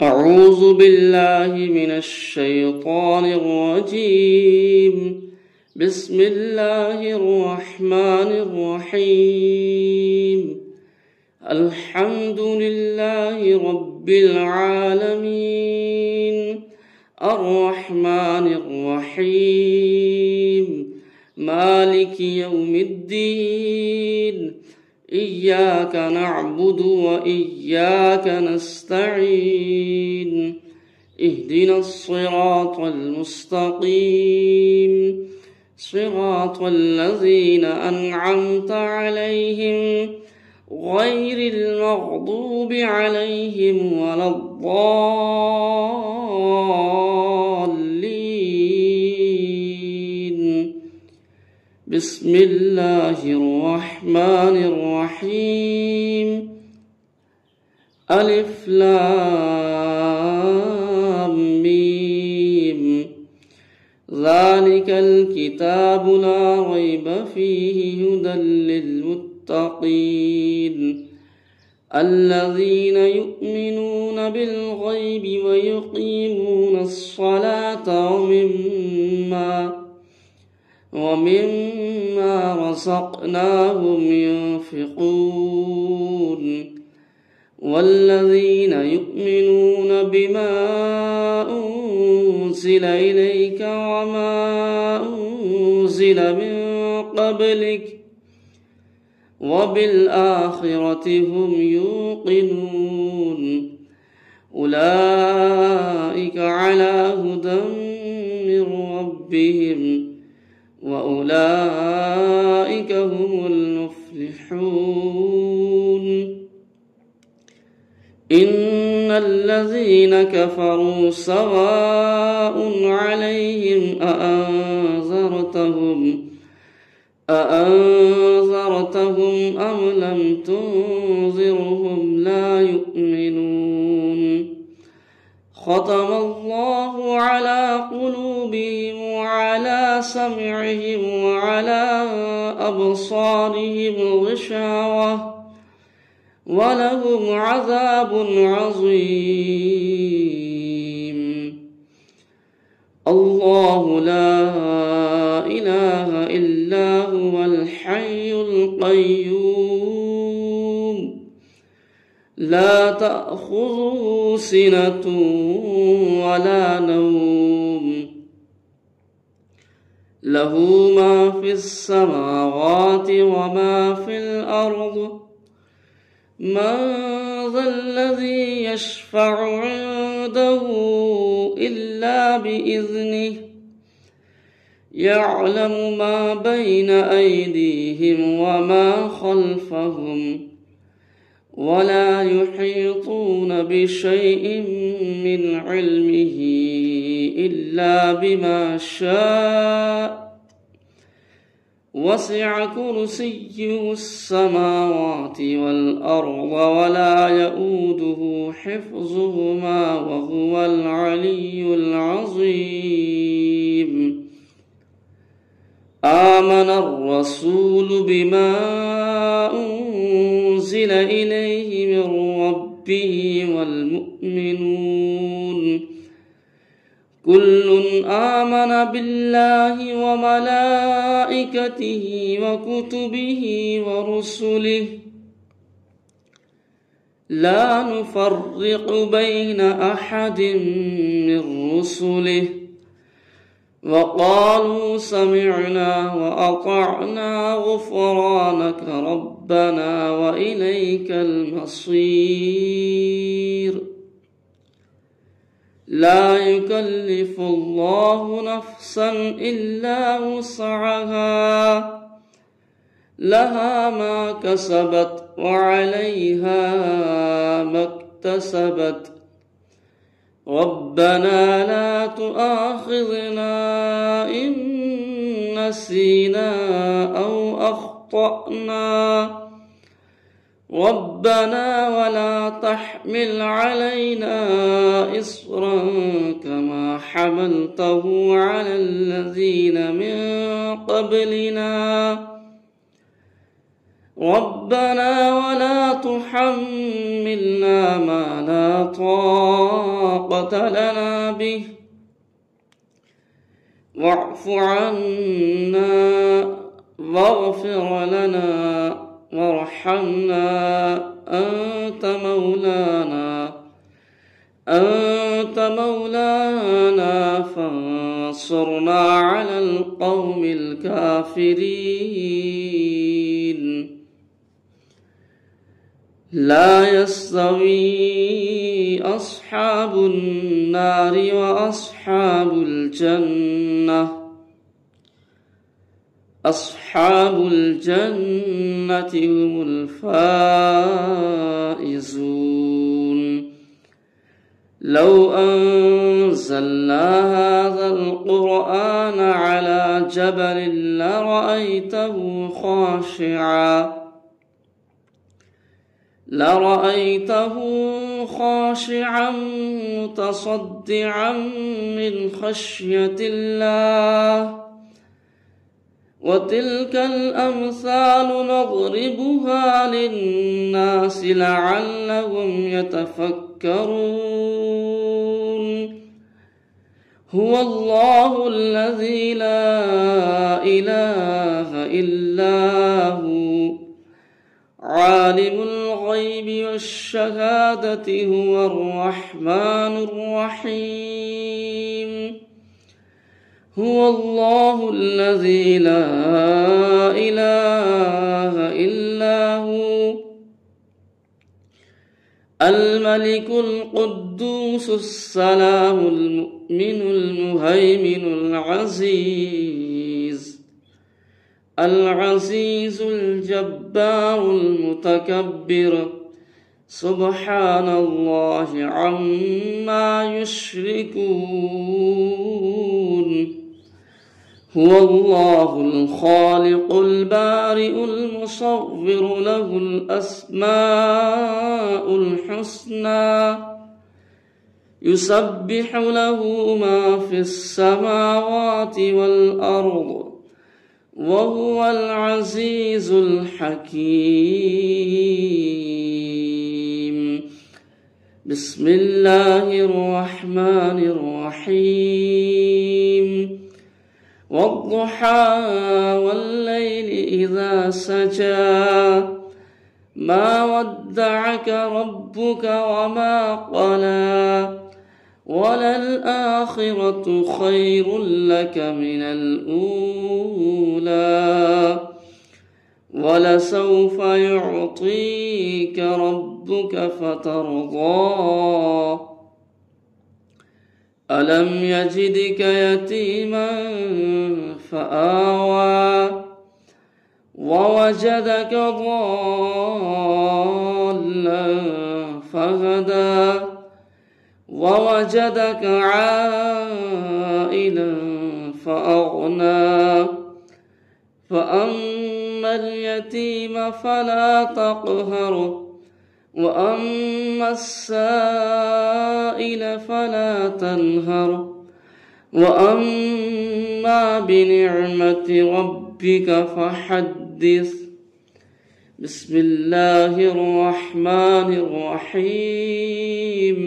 أعوذ بالله من الشيطان الرجيم. بسم الله الرحمن الرحيم. الحمد لله رب العالمين، الرحمن الرحيم، مالك يوم الدين. إياك نعبد وإياك نستعين. اهدنا الصراط المستقيم، صراط الذين أنعمت عليهم غير المغضوب عليهم ولا الضالين. بسم الله الرحمن الرحيم. ألف لام ميم. ذلك الكتاب لا ريب فيه هدى للمتقين الذين يؤمنون بالغيب ويقيمون الصلاة ومما رزقناهم ينفقون والذين يؤمنون بما أنزل إليك وما أنزل من قبلك وبالآخرة هم يوقنون. أولئك على هدى من ربهم وأولئك هم المفلحون. إن الذين كفروا سواء عليهم أأنذرتهم أم لم تنذرهم لا يؤمنون. ختم الله على قلوبهم وعلى سمعهم وعلى أبصارهم غشاوة ولهم عذاب عظيم. الله لا إله إلا هو الحي القيوم لا تأخذه سنة ولا نوم، له ما في السماوات وما في الأرض. من ذا الذي يشفع عنده إلا بإذنه، يعلم ما بين أيديهم وما خلفهم ولا يحيطون بشيء من علمه إلا بما شاء. وسع كرسيه السماوات والأرض ولا يؤوده حفظهما وهو العلي العظيم. آمن الرسول بما أنزل إليه من ربه والمؤمنون كل آمن بالله وملائكته وكتبه ورسله لا نفرق بين أحد من رسله وقالوا سمعنا وأطعنا غفرانك ربنا وإليك المصير. لا يكلف الله نفسا إلا وسعها، لها ما كسبت وعليها ما اكتسبت. ربنا لا تؤاخذنا إن نسينا أو أخطأنا. ربنا ولا تحمل علينا إصرا كما حملته على الذين من قبلنا. ربنا ولا تحملنا ما لا طاقة لنا به واعف عنا واغفر لنا وارحمنا أنت مولانا فانصرنا على القوم الكافرين. لا يستوي أصحاب النار وأصحاب الجنة أصحاب الجنة هم الفائزون. لو أنزلنا هذا القرآن على جبل لرأيته خاشعا متصدعا من خشية الله. وتلك الأمثال نضربها للناس لعلهم يتفكرون. هو الله الذي لا إله إلا هو عالم الغيب والشهادة هو الرحمن الرحيم. هو الله الذي لا إله إلا هو الملك القدوس السلام المؤمن المهيمن العزيز الجبار المتكبر سبحان الله عما يشركون. هو الله الخالق البارئ المصور له الأسماء الحسنى يسبح له ما في السماوات والأرض وهو العزيز الحكيم. بسم الله الرحمن الرحيم. والضحى والليل إذا سجى ما ودعك ربك وما قلى وللآخرة خير لك من الأولى ولسوف يعطيك ربك فترضى. ألم يجدك يتيما فآوى ووجدك ضالا فهدى ووجدك عائلا فأغنى. فأما اليتيم فلا تقهر وأما السائل فلا تنهر وأما بنعمة ربك فحدث. بسم الله الرحمن الرحيم.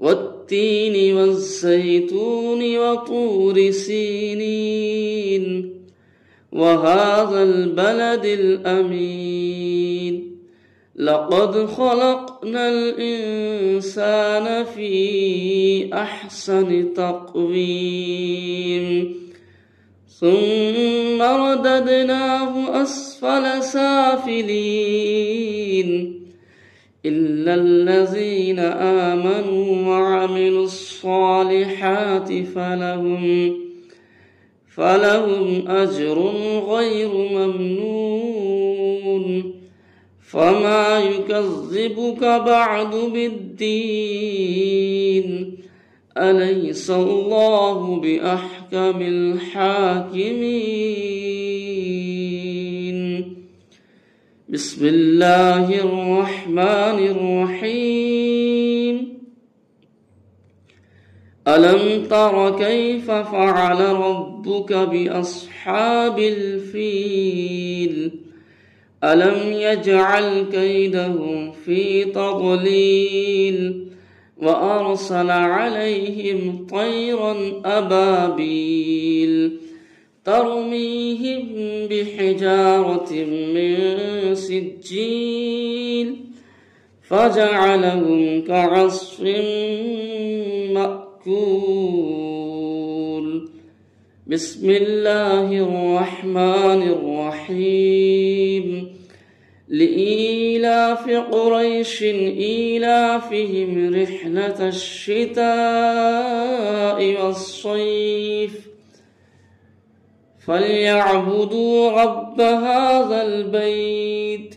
والتين والزيتون وطور سينين وهذا البلد الأمين. لقد خلقنا الإنسان في أحسن تقويم ثم رددناه أسفل سافلين إلا الذين آمنوا وعملوا الصالحات فلهم أجر غير ممنون. فما يكذبك بعد بالدين أليس الله بأحكم الحاكمين. بسم الله الرحمن الرحيم. ألم تر كيف فعل ربك بأصحاب الفيل ألم يجعل كيدهم في تضليل وأرسل عليهم طيرا أبابيل ترميهم بحجارة من سجيل فجعلهم كعصف مأكول. بسم الله الرحمن الرحيم. لإيلاف قريش إيلافهم رحلة الشتاء والصيف فليعبدوا رب هذا البيت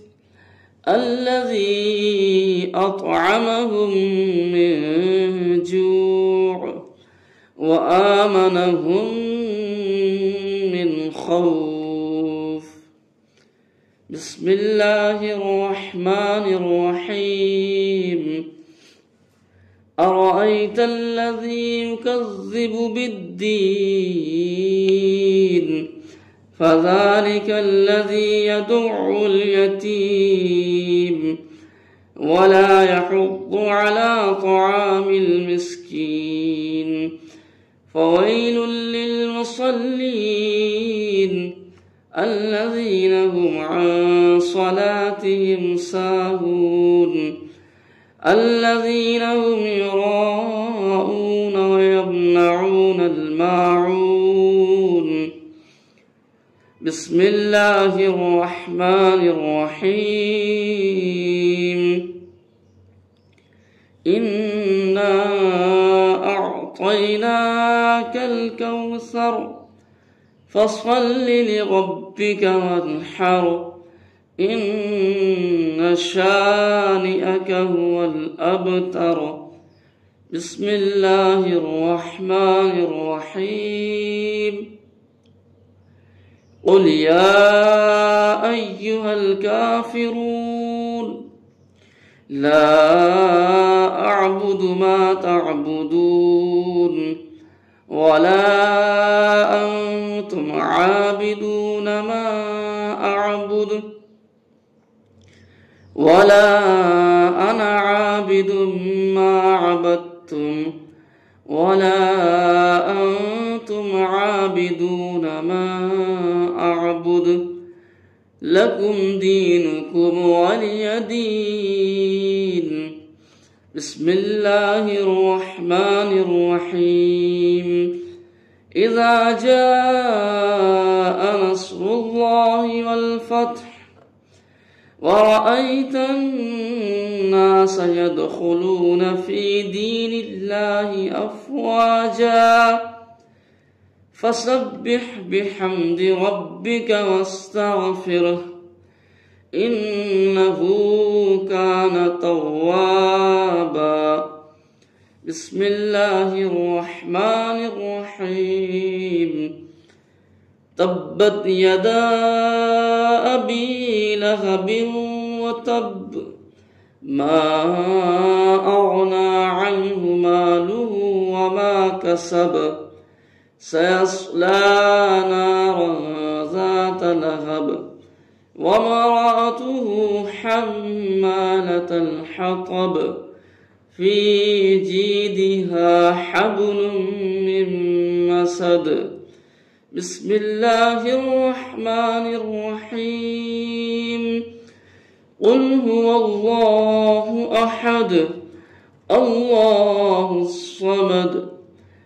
الذي أطعمهم من جوع وآمنهم من خوف. بسم الله الرحمن الرحيم. أرأيت الذي يكذب بالدين فذلك الذي يدع اليتيم ولا يحض على طعام المسكين فويل للمصلين الذين هم عن صلاتهم ساهون الذين هم يراءون ويمنعون الماعون. بسم الله الرحمن الرحيم. إنا أعطيناك الكوثر فصل لربك وانحر إن شانئك هو الأبتر. بسم الله الرحمن الرحيم. قل يا أيها الكافرون لا أعبد ما تعبدون ولا أنتم عابدون ما أعبد ولا أنا عابد ما عبدتم ولا أنتم عابدون ما أعبد لكم دينكم ولي دين. بسم الله الرحمن الرحيم. إذا جاء نصر الله والفتح ورأيت الناس يدخلون في دين الله أفواجا فسبح بحمد ربك واستغفره إنه كان توابا. بسم الله الرحمن الرحيم. تبت يدا أبي لهب وتب ما أغنى عنه ماله وما كسب سيصلى نارا ذات لهب وامرأته حمالة الحطب في جيدها حبل من مسد. بسم الله الرحمن الرحيم. قل هو الله أحد الله الصمد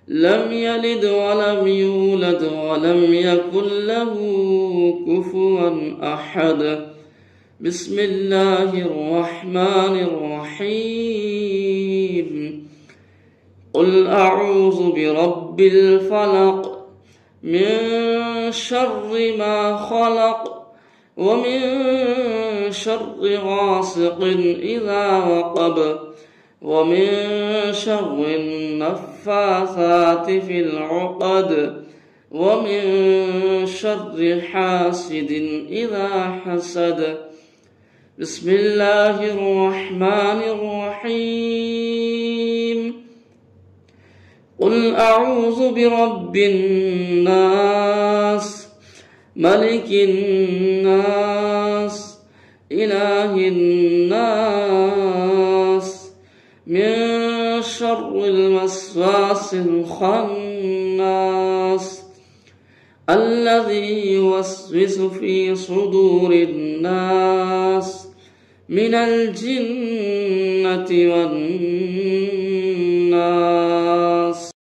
لم يلد ولم يولد ولم يكن له كفوا أحد. بسم الله الرحمن الرحيم. قل أعوذ برب الفلق من شر ما خلق ومن شر غاسق إذا وقب ومن شر النفاثات في العقد ومن شر حاسد إذا حسد. بسم الله الرحمن الرحيم. قل أعوذ برب الناس ملك الناس إله الناس من شر الوسواس الخناس الذي يوسوس في صدور الناس من الجنة والناس.